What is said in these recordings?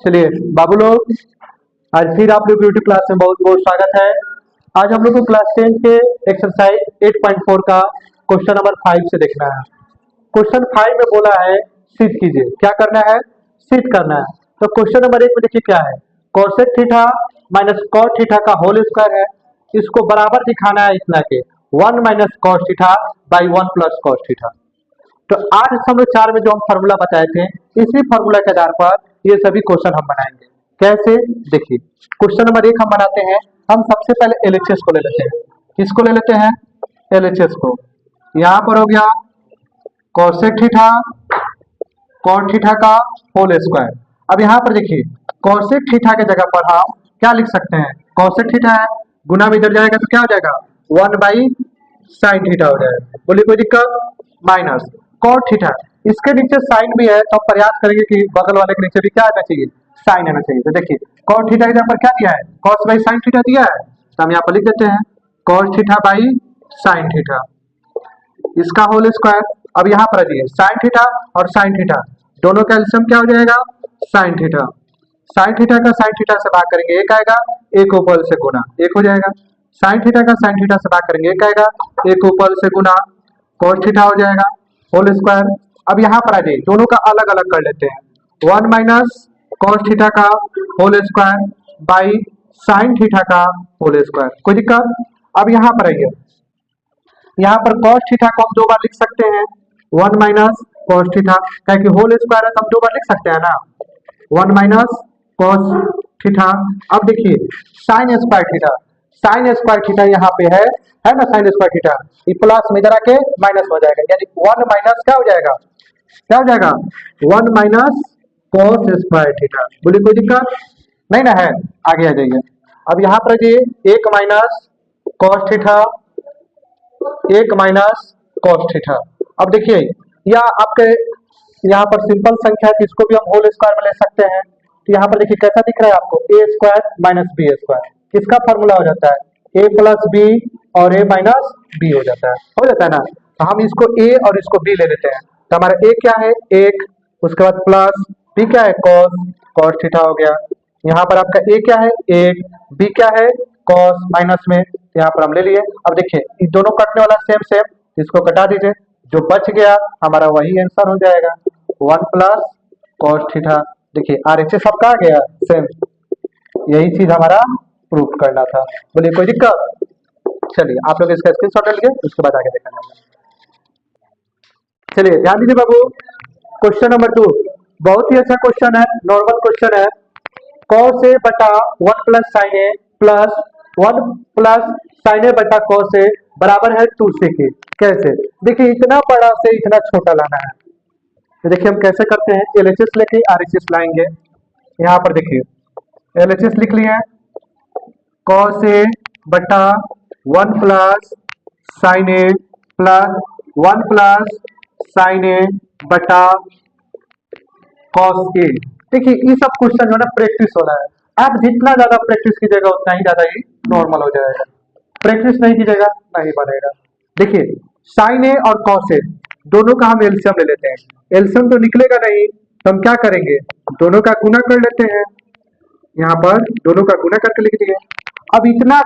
चलिए बाबू लोग, आज फिर आप लोग ब्यूटी क्लास में बहुत बहुत स्वागत है। आज हम लोग को क्लास 10 के एक्सरसाइज 8.4 का क्वेश्चन नंबर 5 से देखना है। क्वेश्चन 5 में बोला है सिद्ध कीजिए। क्या करना है? सिद्ध करना है। तो क्वेश्चन नंबर 1 में देखिए क्या है, cosec theta minus cot theta का होल स्क्वायर है। इसको बराबर दिखाना है इतना के 1 minus cos theta by 1 plus cos theta. तो आज हम लोग 4 में जो हम फार्मूला बताए थे, इसी फार्मूला के आधार पर ये सभी क्वेश्चन हम बनाएंगे। कैसे? देखिए क्वेश्चन नंबर 1 हम बनाते हैं। हम सबसे पहले एलएचएस को ले लेते हैं। किसको ले लेते हैं? एलएचएस को। यहाँ पर हो गया कोसेक थीटा कॉट थीटा का होल स्क्वायर। अब यहाँ पर देखिए कोसेक थीटा के जगह पर हम क्या लिख सकते हैं? कोसेक थीटा है, गुना में इधर जाएगा तो क्या हो जाएगा? 1 बाई साइन थीटा हो जाएगा। बोलिए कोई दिक्कत? माइनस कॉट थीटा, इसके नीचे साइन भी है तो हम प्रयास करेंगे कि बगल वाले के नीचे भी क्या आना चाहिए? साइन आना चाहिए। तो देखिए कॉट थीटा के जगह पर क्या दिया है? कॉस बाई साइन थीटा दिया है, तो हम यहाँ पर लिख देते हैं cos theta by sine theta, इसका होल स्क्वायर। अब यहाँ पर दिए साइन थीटा और साइन थीटा दोनों का एलसीएम क्या हो जाएगा? Sine theta. साइन थीटा का साइन थीटा से भाग करेंगे एक आएगा, एक ऊपर से गुना एक हो जाएगा। साइन थीटा का साइन थीटा से भाग करेंगे एक आएगा, एक ऊपर से गुना कॉस थीटा हो जाएगा होल स्क्वायर। अब यहाँ पर आ जाइए दोनों का अलग अलग कर लेते हैं, 1 माइनस कॉस थीटा का whole square by sine theta का होल स्क्वायर। कोई दिक्कत? अब यहाँ पर आइए, यहाँ पर कॉस थीटा को हम 2 बार लिख सकते हैं, 1 माइनस कॉस थीटा, क्या कि होल स्क्वायर है तो हम 2 बार लिख सकते हैं ना, 1 माइनस कॉस थीटा। अब देखिए sine square theta, sine square theta यहाँ पे है ना, साइन स्क्वायर थीटा ये प्लस में इधर आके माइनस हो जाएगा, यानी 1 माइनस क्या हो जाएगा? क्या हो जाएगा? 1 माइनस कॉस स्क्वायर थीटा। बोलिए कोई दिक्कत नहीं ना है? आगे आ जाइए। अब यहाँ पर जी 1 minus cos theta, 1 minus cos theta. अब देखिए यह आपके यहाँ पर सिंपल संख्या है, इसको भी हम होल स्क्वायर में ले सकते हैं। तो यहाँ पर देखिए कैसा दिख रहा है आपको? ए स्क्वायर माइनस बी स्क्वायर, किसका फॉर्मूला हो जाता है? ए प्लस बी और ए माइनस बी हो जाता है ना। तो हम इसको ए और इसको बी ले लेते हैं। तो हमारा ए क्या है? 1, उसके बाद प्लस बी क्या है? कॉस, कॉस थीटा हो गया। यहाँ पर आपका ए क्या है? 1, बी क्या है? कॉस, माइनस में यहाँ पर हम ले लिए। अब देखिए ये दोनों कटने वाला सेम सेम, इसको कटा दीजिए, जो बच गया हमारा वही आंसर हो जाएगा 1 प्लस कॉस थीटा। देखिए आरएचएस सबका आ गया सेम, यही चीज हमारा प्रूफ करना था। बोलिए कोई दिक्कत? चलिए आप लोग इसका स्क्रीनशॉट ले लीजिए, उसके बाद आगे देखा जाएगा। चलिए ध्यान दीजिए बाबू, क्वेश्चन नंबर 2 बहुत ही अच्छा क्वेश्चन है, नॉर्मल क्वेश्चन है। कॉस ए बटा 1 प्लस साइन ए प्लस 1 प्लस साइन ए बटा कॉस ए बराबर है 2 से के। कैसे? देखिए इतना बड़ा से इतना छोटा लाना है, तो देखिए हम कैसे करते हैं, एलएचएस लेके आरएचएस लाएंगे। यहाँ पर देखिए एलएचएस लिख लिए, कॉस ए बटा 1 प्लस साइन ए प्लस 1 प्लस साइन ए बटा कॉस ए। देखिए ये सब क्वेश्चन जो है ना प्रैक्टिस होना है, आप जितना ज्यादा प्रैक्टिस कीजिएगा उतना ही ज्यादा ही नॉर्मल हो जाएगा, प्रैक्टिस नहीं कीजिएगा नहीं बनेगा। देखिए साइन ए और कॉस ए दोनों का हम एलसीएम ले लेते हैं, एलसीएम तो निकलेगा नहीं तो हम क्या करेंगे? दोनों का गुना कर लेते हैं। यहाँ पर दोनों का गुना करके लिख दिए। अब इतना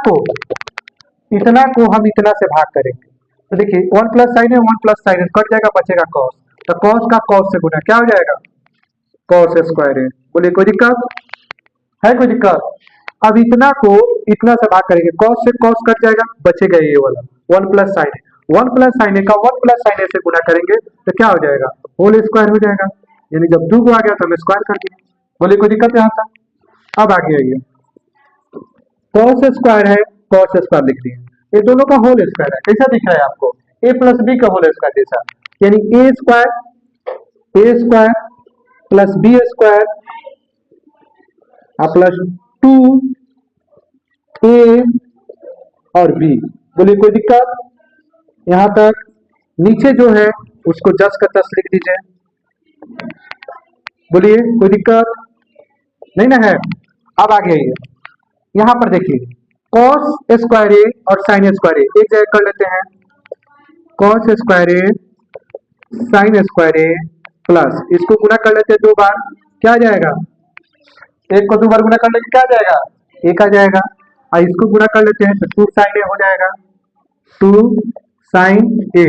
को हम इतना से भाग करेंगे, तो देखिए 1 प्लस साइन है 1 प्लस साइन कट जाएगा, बचेगा कॉस, तो कॉस का कॉस से गुना क्या हो जाएगा? कॉस स्क्वायर है। बोलिए कोई दिक्कत है? कोई दिक्कत? अब इतना को इतना से भाग करेंगे, कॉस से कॉस कट जाएगा, बचेगा ये वाला 1 प्लस साइन है, 1 प्लस साइन है का 1 प्लस साइन से गुना करेंगे तो क्या हो जाएगा? होल स्क्वायर हो जाएगा, यानी जब 2 को आ गया तो हम स्क्वायर कर दिए। बोलिए कोई दिक्कत यहाँ तक? अब आगे आइए, कॉस स्क्वायर है कॉस स्क्वायर लिख दिए, ये दोनों का होल स्क्वायर है। कैसा दिख रहा है आपको? ए प्लस बी का होल स्क्वायर जैसा, यानी A square plus B square plus 2 A और बी। बोलिए कोई दिक्कत यहाँ तक? नीचे जो है उसको 10 का 10 लिख दीजिए। बोलिए कोई दिक्कत नहीं ना है? अब आगे आइए, यहाँ पर देखिए कॉस स्क्वायर ए और साइन स्क्वायर ए एक जगह कर लेते हैं, कॉस स्क्वायर ए साइन स्क्वायर ए प्लस इसको गुना कर लेते हैं 2 बार, क्या आ जाएगा? एक को 2 बार गुना कर लेंगे क्या आ जाएगा, 1 आ जाएगा। और इसको गुना कर लेते हैं तो 2 साइन ए हो जाएगा, 2 साइन ए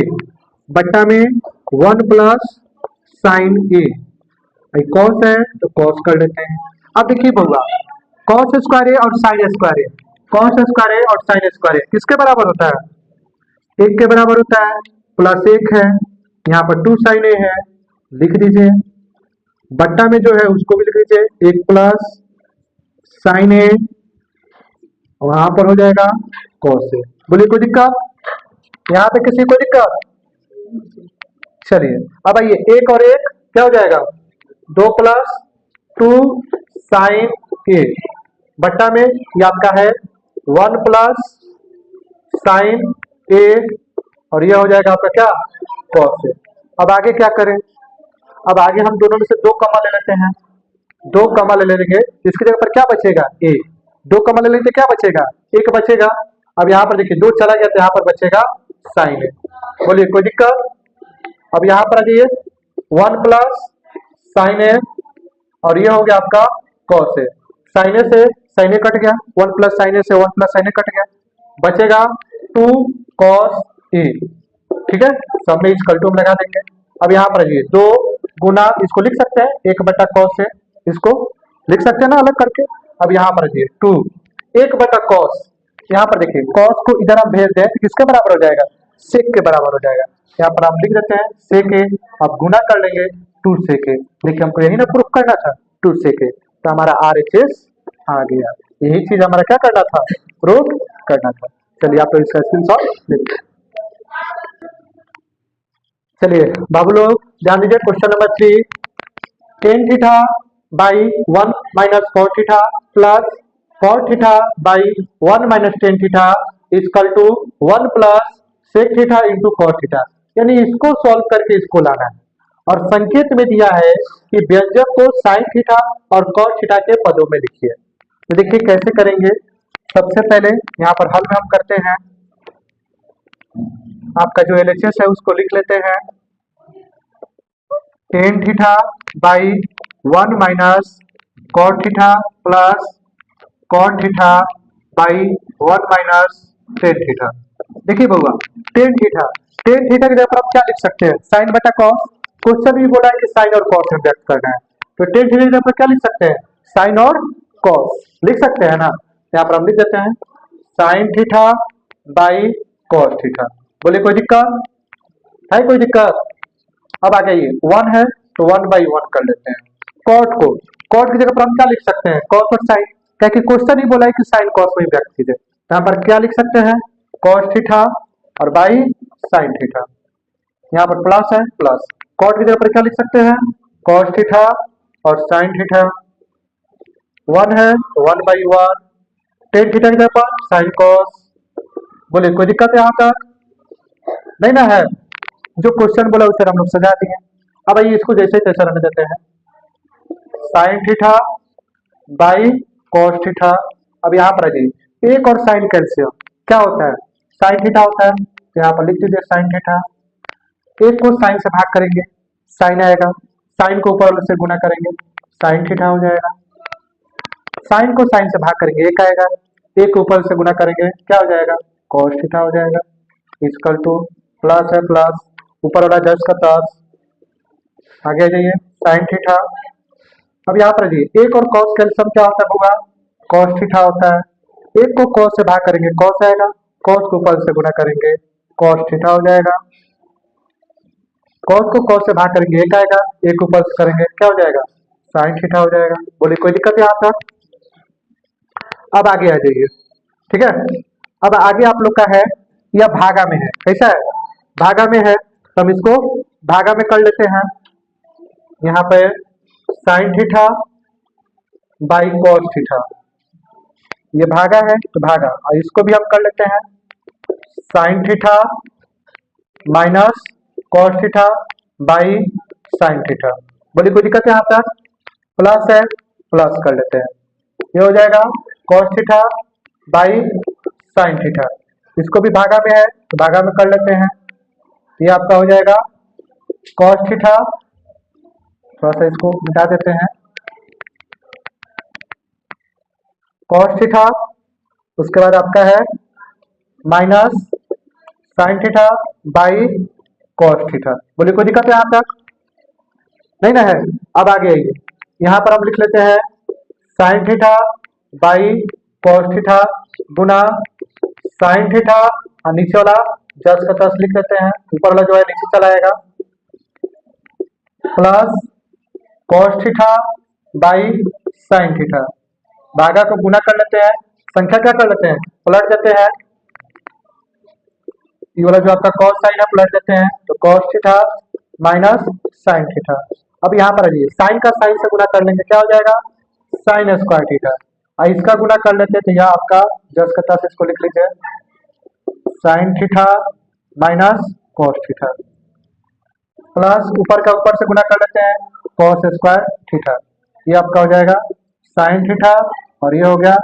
बट्टा में 1 प्लस साइन ए। कॉस है तो कॉस कर लेते हैं। अब देखिए बउआ, कॉस स्क्वायर ए और साइन स्क्वायर ए, कॉस स्क्वायर ए और साइन स्क्वायर ए किसके बराबर होता है, 1 के बराबर होता है। प्लस 1 है, यहाँ पर 2 साइन ए है, लिख दीजिए। बट्टा में जो है उसको भी लिख लीजिए, 1 प्लस साइन ए, वहां पर हो जाएगा कॉस ए। बोलिए कोई दिक्कत, यहाँ पे किसी को दिक्कत? चलिए अब आइए, 1 और 1 क्या हो जाएगा, 2 प्लस 2 साइन ए बट्टा में ये आपका है 1 प्लस साइन ए, और ये हो जाएगा आपका क्या, कॉस ए। अब आगे क्या करें, अब आगे हम दोनों में से 2 कमा ले लेते हैं, 2 कमा ले लेंगे, इसकी जगह पर क्या बचेगा, ए। 2 कमा ले लेंगे क्या बचेगा, 1 बचेगा। अब यहाँ पर देखिए 2 चला गया तो यहाँ पर बचेगा साइन ए। बोलिए कोई दिक्कत। अब यहाँ पर आ जाइए, 1 प्लस साइन ए और ये हो गया आपका कॉस ए। साइन ए से साइन ए कट गया, 1 प्लस साइन ए से 1 प्लस साइन ए कट गया, बचेगा 2 कॉस ए। ठीक है, सब में इस कल्टू में लगा देंगे। अब यहाँ पर आइए, 2 गुना, इसको लिख सकते हैं 1 बटा कॉस ए, इसको लिख सकते हैं ना अलग करके। अब यहाँ पर आइए 2 1 बटा कॉस, यहाँ पर देखिए कॉस को इधर हम भेज दें तो किसके बराबर हो जाएगा, सेक के बराबर हो जाएगा। यहाँ पर आप लिख देते हैं सेक ए, आप गुना कर लेंगे 2 सेक ए। देखिए हमको यही ना प्रूफ करना था, 2 सेक ए, तो हमारा RHS आ गया। यही चीज हमारा क्या करना था, प्रूफ करना था। चलिए आप इसका स्क्रीनशॉट लीजिए। चलिए बाबू लोग ध्यान दीजिए, question number 3, tan theta by 1 minus cos theta plus cos theta by 1 minus tan theta equal to 1 plus sec theta into cos theta. यानी इसको सॉल्व करके इसको लाना है, और संकेत में दिया है कि व्यंजक को साइन थीटा और कॉस थीटा के पदों में लिखिए। तो देखिए कैसे करेंगे, सबसे पहले यहाँ पर हल में हम करते हैं, आपका जो LHS है उसको लिख लेते हैं, ten theta by 1 minus cos theta plus cos theta by 1 minus tan theta. देखिए बउआ, टेन थीटा की जगह पर आप क्या लिख सकते हैं, साइन बटा कॉस। क्वेश्चन भी बोला है कि साइन और कॉस में व्यक्त करना है, तो टेन थीटा की जगह पर क्या लिख सकते हैं, साइन और कॉस लिख सकते हैं ना। यहाँ पर हम लिख देते हैं sine theta by cos theta. बोले कोई दिक्कत है, कोई दिक्कत। अब आ जाइए 1 है तो 1 बाई 1 कर लेते हैं। कॉट को, कॉट की जगह पर हम क्या लिख सकते हैं, कॉस और साइन, क्या कि क्वेश्चन ही बोला है कि साइन कॉस में व्यक्त कीजिए। यहाँ पर क्या लिख सकते हैं, कॉस थीटा और बाई साइन थीटा। यहाँ पर प्लस है, प्लस कॉट की जगह पर क्या लिख सकते हैं, कॉस थीटा और साइन थीटा। 1 है तो 1 बाई 1, टेन थीटा की जगह पर साइन कॉस। बोले कोई दिक्कत है यहाँ तक, नहीं ना है। जो क्वेश्चन बोला उसे हम लोग सजा दिए। अब आइए इसको जैसे तैसे रहने देते हैं, sine theta by cos theta. अब यहाँ पर आ जाइए, एक और साइन कैल्सियम क्या होता है, साइन थीटा होता है, तो यहाँ पर लिख दीजिए साइन थीटा। एक को साइन से भाग करेंगे, साइन आएगा, साइन को ऊपर से गुना करेंगे, साइन थीटा हो जाएगा। साइन को साइन से भाग करेंगे, एक आएगा, एक ऊपर से गुना करेंगे क्या हो जाएगा, कॉस थीटा हो जाएगा। इक्वल टू प्लस है, प्लस ऊपर वाला 10 का 10, आगे आ जाइए साइन थीटा। अब यहाँ पर जी एक और कॉस कैल्सियम क्या होता है होगा, कॉस थीटा होता है। एक को कॉस से भाग करेंगे कॉस आएगा, कॉस को ऊपर से गुना करेंगे कॉस थीटा हो जाएगा। कॉस को कॉस से भाग करेंगे एक आएगा, एक ऊपर से करेंगे क्या हो जाएगा, साइन थीटा हो जाएगा। बोलिए कोई दिक्कत है यहाँ तक। अब आगे आ जाइए, ठीक है। अब आगे आप लोग का है, यह भागा में है, कैसा है, भागा में है, तो हम इसको भागा में कर लेते हैं। यहाँ पे sine theta by cos theta, ये भागा है तो भागा, और इसको भी हम कर लेते हैं sign theta minus cos theta by sine theta. बोलिए कोई दिक्कत है यहाँ तक, प्लस है, प्लस कर लेते हैं, ये हो जाएगा cos theta by sine theta. इसको भी भागा में है तो भागा में कर लेते हैं, ये आपका हो जाएगा कॉस थीटा, थोड़ा सा इसको मिटा देते हैं, कॉस थीटा, उसके बाद आपका है minus sine theta by cos theta. बोलिए कोई दिक्कत है यहाँ तक? नहीं ना है। अब आगे आइए, यहाँ पर हम लिख लेते हैं sine theta by cos theta Guna sign theta, और नीचे वाला जस का तस लिख लेते हैं, ऊपर वाला जो है नीचे चला आएगा, plus cos theta by sine theta, भागा को गुना कर लेते हैं, संख्या क्या कर लेते हैं, पलट देते हैं, ये वाला जो आपका कॉस साइन है पलट देते हैं, तो cos theta minus sine theta. अब यहाँ पर आइए, साइन का साइन से गुना कर लेंगे, क्या हो जाएगा, साइन स्क्वायर थीटा, और इसका गुना कर लेते हैं, तो यह आपका जस का तस, इसको लिख लीजिए sign theta minus cos theta, plus ऊपर का ऊपर से गुना कर लेते हैं कॉस स्क्वायर थीटा, ये आपका हो जाएगा साइन थीटा, और ये हो गया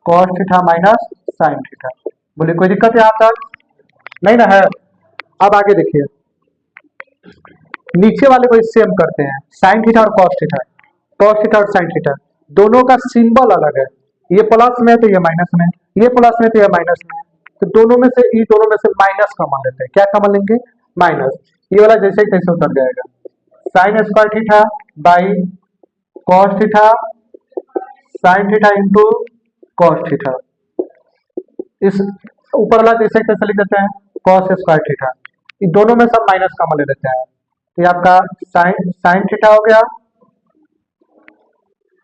cos theta minus sine theta. बोलिए कोई दिक्कत है यहाँ तक? नहीं ना है। अब आगे देखिए, नीचे वाले को सेम करते हैं, साइन थीटा और कॉस थीटा, कॉस थीटा और साइन थीटा दोनों का सिंबल अलग है, ये प्लस में तो ये माइनस में, ये प्लस में तो ये माइनस में, तो दोनों में से, ये दोनों में से माइनस कॉमन लेते हैं, क्या कॉमन लेंगे, माइनस, ये वाला जैसे ही तैसे उतर जाएगा, sine square theta by cos theta, sine theta into cos theta, इस ऊपर वाला जैसे ही तैसे लिख देते हैं कॉस स्क्वायर थीटा, ये दोनों में सब माइनस कॉमन ले लेते हैं, तो ये आपका साइन साइन थीटा हो गया,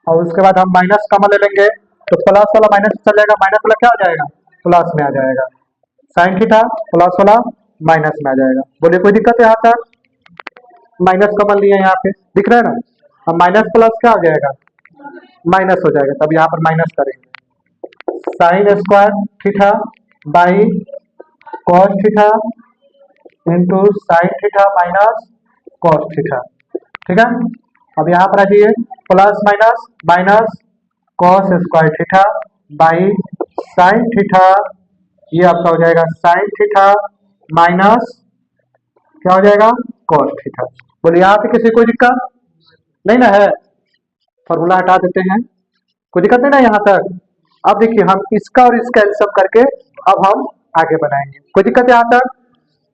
और उसके बाद हम माइनस कॉमन ले लेंगे, तो प्लस वाला माइनस चल जाएगा, माइनस वाला क्या हो जाएगा, प्लस में आ जाएगा, साइन थीटा प्लस वाला माइनस में आ जाएगा। बोलिए कोई दिक्कत है यहाँ तक? माइनस कॉमन लिए यहाँ पे, दिख रहा है ना, अब माइनस प्लस क्या हो जाएगा, माइनस हो जाएगा, तब यहाँ पर माइनस करेंगे, sine square theta by cos theta into sine theta minus cos theta, ठीक है। अब यहाँ पर आ जाइए, plus minus minus cos square theta by sine theta, ये आपका हो जाएगा साइन थीटा माइनस क्या हो जाएगा, कॉस थीटा। बोलिए यहाँ पे किसी कोई दिक्कत नहीं ना है? फॉर्मूला हटा देते हैं, कोई दिक्कत नहीं ना यहाँ तक? अब देखिए, हम इसका और इसका एलसीएम करके अब हम आगे बनाएंगे, कोई दिक्कत है यहाँ तक?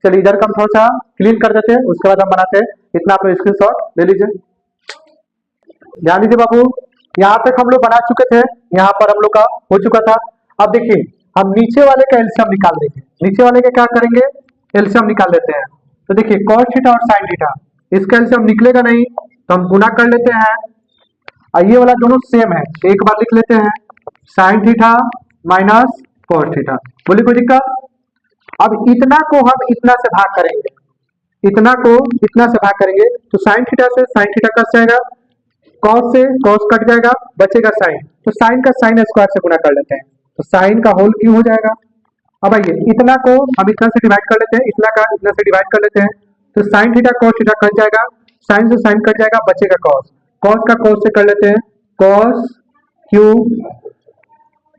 चलिए इधर का हम थोड़ा सा क्लीन कर देते हैं, उसके बाद हम बनाते हैं, इतना आप लोग स्क्रीनशॉट ले लीजिए। ध्यान दीजिए बाबू, यहाँ तक हम लोग बना चुके थे, यहाँ पर हम लोग का हो चुका था। अब देखिए, हम नीचे वाले का एलसीएम निकाल देंगे, नीचे वाले का क्या करेंगे, एलसीएम निकाल लेते हैं। तो देखिए कॉस थीटा और साइन थीटा, इसका एलसीएम निकलेगा नहीं, तो हम गुना कर लेते हैं, और ये वाला दोनों सेम है, एक बार लिख लेते हैं sign theta minus cos theta. बोलिए कोई दिक्कत? अब इतना को हम इतना से भाग करेंगे, इतना को इतना से भाग करेंगे, तो साइन थीटा से साइन थीटा कट जाएगा, कॉस से कॉस कट जाएगा, बचेगा साइन, तो साइन का साइन स्क्वायर से गुना कर लेते हैं, तो साइन का होल क्यों हो जाएगा। अब आइए, इतना को हम इतना से डिवाइड कर लेते हैं, इतना का इतना से डिवाइड कर लेते हैं, तो sine theta cos theta cut जाएगा, साइन से साइन कट जाएगा, बचेगा कॉस, कॉस का कॉस से कर लेते हैं, कॉस क्यू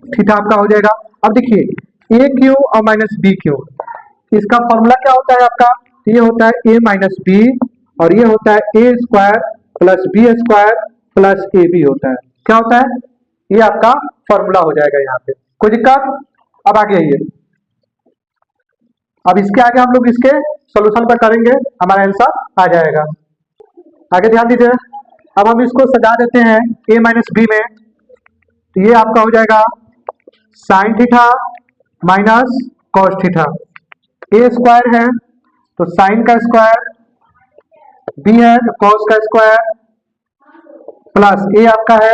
थीटा आपका हो जाएगा। अब देखिए ए क्यू और माइनस बी क्यू, इसका फॉर्मूला क्या होता है आपका, ये होता है ए माइनस बी, और ये होता है A square plus B square plus A B होता है, क्या होता है, ये आपका फॉर्मूला हो जाएगा यहाँ पे, कोई दिक्कत? अब आगे आइए, अब इसके आगे हम लोग इसके सॉल्यूशन पर करेंगे, हमारा आंसर आ जाएगा। आगे ध्यान दीजिए, अब हम इसको सजा देते हैं a माइनस बी में, तो ये आपका हो जाएगा sine theta minus cos theta, A square है तो साइन का स्क्वायर, बी है तो कॉस का स्क्वायर, प्लस ए आपका है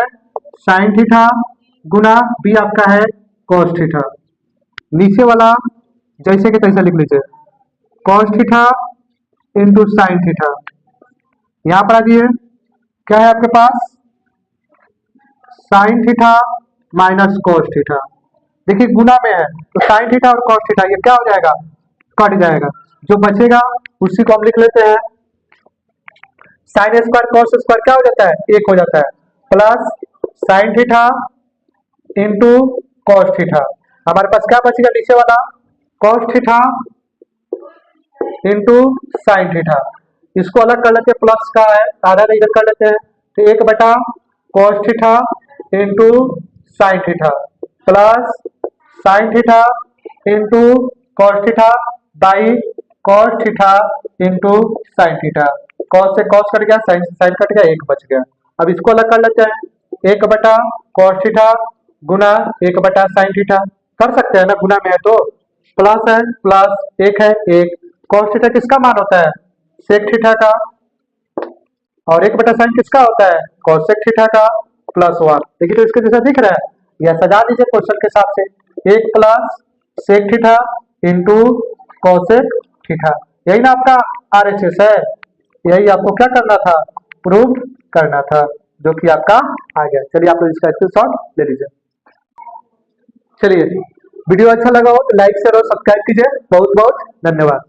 साइन थीटा गुना बी आपका है कॉस थीटा, नीचे वाला जैसे कि तैसे लिख लीजिए cos theta into sine theta. यहां पर आ जाइए, क्या है आपके पास, sine theta minus cos theta, देखिए गुना में है तो साइन थीटा और कॉस थीटा ये क्या हो जाएगा, कट जाएगा, जो बचेगा उसी को हम लिख लेते हैं साइन स्क्वायर कॉस स्क्वायर क्या हो जाता है, एक हो जाता है, plus sine theta into cos theta, हमारे पास क्या बचेगा नीचे वाला, cos theta into sine theta, इसको अलग कर लेते हैं, प्लस का है आधा इधर कर लेते हैं, तो एक बटा cos theta into sine theta, plus sine theta into cos theta by cos theta into sine theta. Cos से कॉस कट गया, साइन से साइन कट गया, एक बच गया। अब इसको अलग कर लेते हैं, एक बटा कॉस थीटा गुना एक बटा साइन थीटा। कर सकते हैं ना, गुना में है तो प्लस है, प्लस एक है एक। कॉस थीटा किसका मान होता है? सेक थीटा का। और एक बटा साइन किसका होता है? कॉसेक थीटा का प्लस वन। देखिए तो इसके जैसा दिख रहा है, या सजा दीजिए क्वेश्चन के हिसाब से, एक plus sec theta into cosec theta. यही ना आपका RHS है, यही आपको क्या करना था? प्रूव करना था, जो कि आपका आ गया। चलिए आप लोग इसका स्क्रीनशॉट ले लीजिए। चलिए वीडियो अच्छा लगा हो तो लाइक शेयर और सब्सक्राइब कीजिए। बहुत बहुत धन्यवाद।